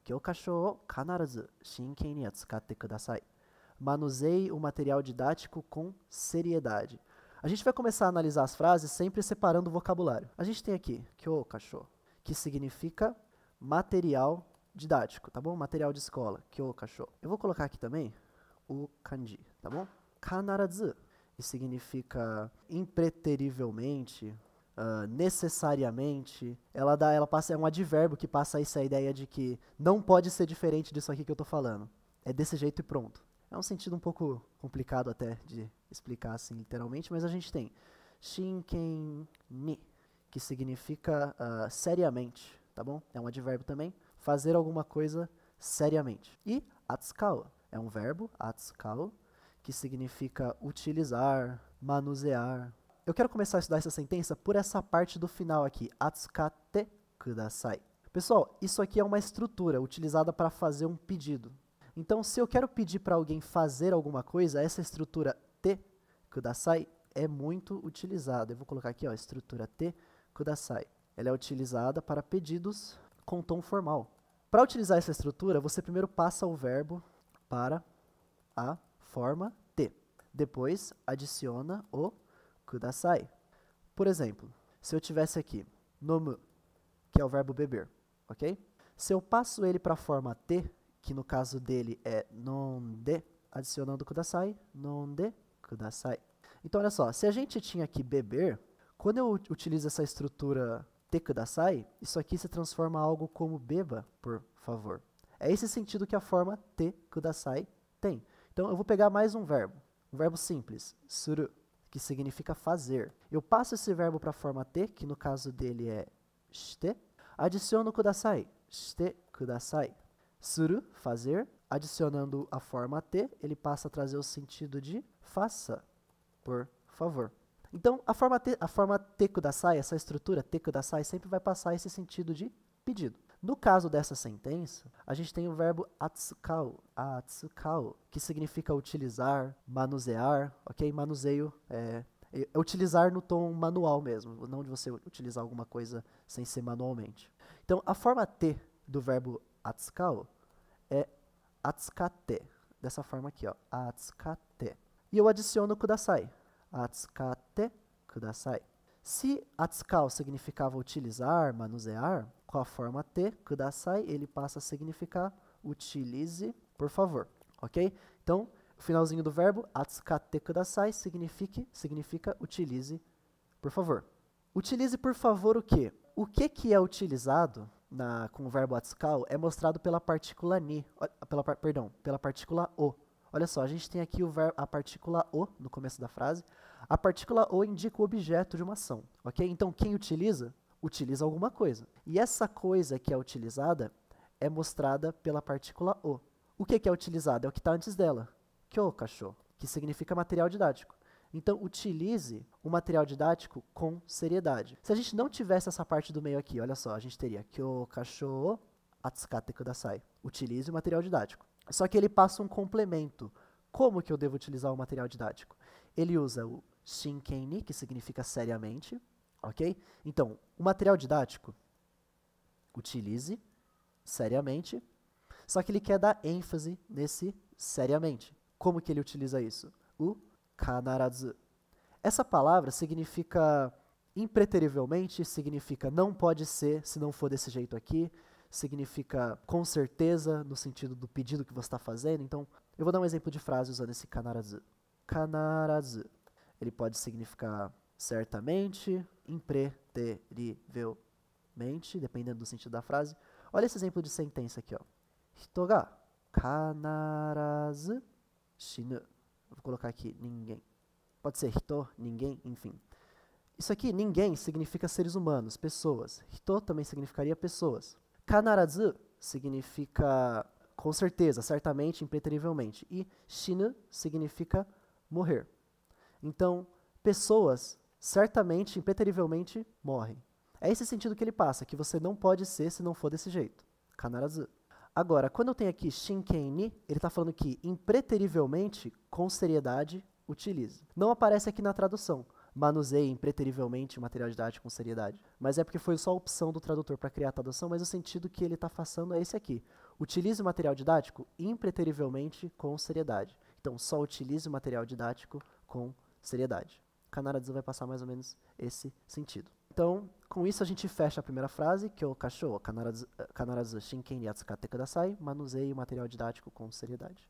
gyokasho o kanarazu shinkei ni atsukatte kudasai. Manuseie o material didático com seriedade. A gente vai começar a analisar as frases sempre separando o vocabulário. A gente tem aqui gyokasho, que significa material didático, tá bom? Material de escola, gyokasho. Eu vou colocar aqui também o kanji, tá bom? Kanarazu, que significa impreterivelmente, necessariamente. É um advérbio que passa essa ideia de que não pode ser diferente disso aqui que eu tô falando. É desse jeito e pronto. É um sentido um pouco complicado até de explicar assim literalmente, mas a gente tem shinken ni, que significa seriamente, tá bom? É um advérbio também. Fazer alguma coisa seriamente. E atsukau é um verbo, atsukau, que significa utilizar, manusear. Eu quero começar a estudar essa sentença por essa parte do final aqui, atsukatte kudasai. Pessoal, isso aqui é uma estrutura utilizada para fazer um pedido. Então, se eu quero pedir para alguém fazer alguma coisa, essa estrutura te kudasai é muito utilizada. Eu vou colocar aqui, ó, estrutura te kudasai. Ela é utilizada para pedidos com tom formal. Para utilizar essa estrutura, você primeiro passa o verbo para a forma te. Depois, adiciona o kudasai. Por exemplo, se eu tivesse aqui nomu, que é o verbo beber, ok? Se eu passo ele para a forma te, que no caso dele é nonde, adicionando kudasai, nonde kudasai. Então, olha só, se a gente tinha aqui beber, quando eu utilizo essa estrutura te kudasai, isso aqui se transforma em algo como beba, por favor. É esse sentido que a forma te kudasai tem. Então, eu vou pegar mais um verbo simples, suru, que significa fazer. Eu passo esse verbo para a forma te, que no caso dele é shite, adiciono kudasai, shite kudasai. Suru, fazer, adicionando a forma te, ele passa a trazer o sentido de faça, por favor. Então, a forma te kudasai, essa estrutura te kudasai, sempre vai passar esse sentido de pedido. No caso dessa sentença, a gente tem o verbo atsukau, que significa utilizar, manusear, ok? Manuseio é utilizar no tom manual mesmo, não de você utilizar alguma coisa sem ser manualmente. Então, a forma te do verbo atsukau é atsukatte, dessa forma aqui, ó, atsukatte. E eu adiciono kudasai, atsukatte kudasai. Se atsukau significava utilizar, manusear, com a forma te, kudasai, ele passa a significar utilize, por favor, ok? Então, o finalzinho do verbo, atsukatte kudasai, significa utilize, por favor. Utilize, por favor, o quê? O que é utilizado com o verbo atsukau é mostrado pela partícula ni, pela partícula o. Olha só, a gente tem aqui a partícula o no começo da frase. A partícula o indica o objeto de uma ação, ok? Então, quem utiliza alguma coisa. E essa coisa que é utilizada é mostrada pela partícula o. O que é utilizado? É o que está antes dela, gyokasho, que significa material didático. Então, utilize o material didático com seriedade. Se a gente não tivesse essa parte do meio aqui, olha só, a gente teria gyokasho o atsukatte kudasai. Utilize o material didático. Só que ele passa um complemento. Como que eu devo utilizar o material didático? Ele usa o shinken ni, que significa seriamente, ok? Então, o material didático, utilize seriamente, só que ele quer dar ênfase nesse seriamente. Como que ele utiliza isso? O kanarazu. Essa palavra significa impreterivelmente, significa não pode ser se não for desse jeito aqui, significa com certeza no sentido do pedido que você está fazendo. Então, eu vou dar um exemplo de frase usando esse kanarazu. Kanarazu. Ele pode significar certamente, impreterivelmente, dependendo do sentido da frase. Olha esse exemplo de sentença aqui, ó. Hito ga kanarazu shinu. Vou colocar aqui ninguém. Pode ser hito, ninguém, enfim. Isso aqui, ninguém, significa seres humanos, pessoas. Hito também significaria pessoas. Kanarazu significa com certeza, certamente, impreterivelmente. E shinu significa morrer. Então, pessoas certamente, impreterivelmente, morrem. É esse sentido que ele passa, que você não pode ser se não for desse jeito. Kanarazu. Agora, quando eu tenho aqui shinken ni, ele está falando que impreterivelmente, com seriedade, utilize. Não aparece aqui na tradução, manuseie impreterivelmente o material didático com seriedade. Mas é porque foi só a opção do tradutor para criar a tradução, mas o sentido que ele está passando é esse aqui. Utilize o material didático impreterivelmente com seriedade. Então, só utilize o material didático com seriedade. Kanarazu vai passar mais ou menos esse sentido. Então, com isso a gente fecha a primeira frase, que é o kashou, kanarazu shinken ni atsukatte kudasai, manuseie o material didático com seriedade.